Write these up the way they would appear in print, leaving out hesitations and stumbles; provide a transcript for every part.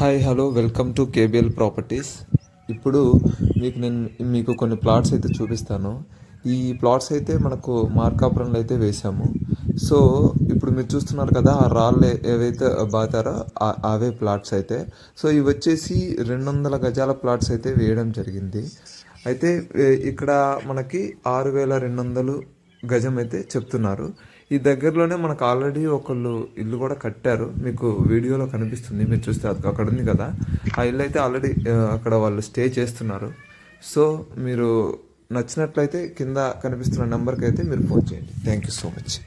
Hi hello welcome to KBL properties. ఇప్పుడు మీకు కొన్ని ప్లాట్స్ అయితే చూపిస్తాను. ఈ ప్లాట్స్ అయితే మనకు మార్కాపురంలో అయితే వేసాము. సో ఇప్పుడు మీరు చూస్తున్నారు కదా, ఆ రాళ్ళు ఏవైతే బాతారో అవే ప్లాట్స్ అయితే. సో ఇవి వచ్చేసి 200 గజాల ప్లాట్స్ అయితే వేయడం జరిగింది. అయితే ఇక్కడ మనకి 6,200 గజం అయితే చెప్తున్నారు. ఈ దగ్గరలోనే మనకు ఆల్రెడీ ఒకళ్ళు ఇల్లు కూడా కట్టారు, మీకు వీడియోలో కనిపిస్తుంది. మీరు చూస్తే అక్కడ ఉంది కదా, ఆ ఇల్లు అయితే ఆల్రెడీ అక్కడ వాళ్ళు స్టే చేస్తున్నారు. సో మీరు నచ్చినట్లయితే కింద కనిపిస్తున్న నెంబర్కి అయితే మీరు ఫోన్ చేయండి. Thank you so much.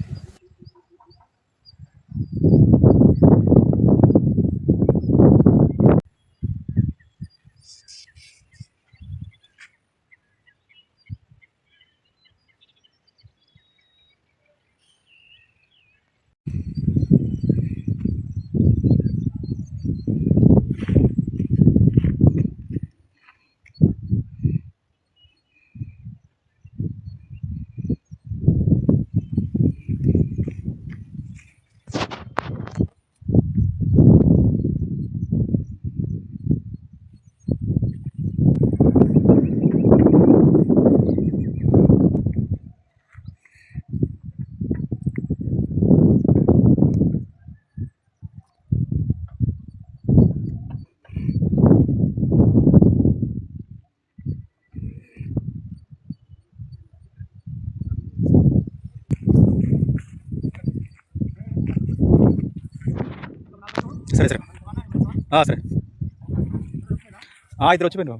సరే సరే సరే ఇద్దరు వచ్చిపోయింది.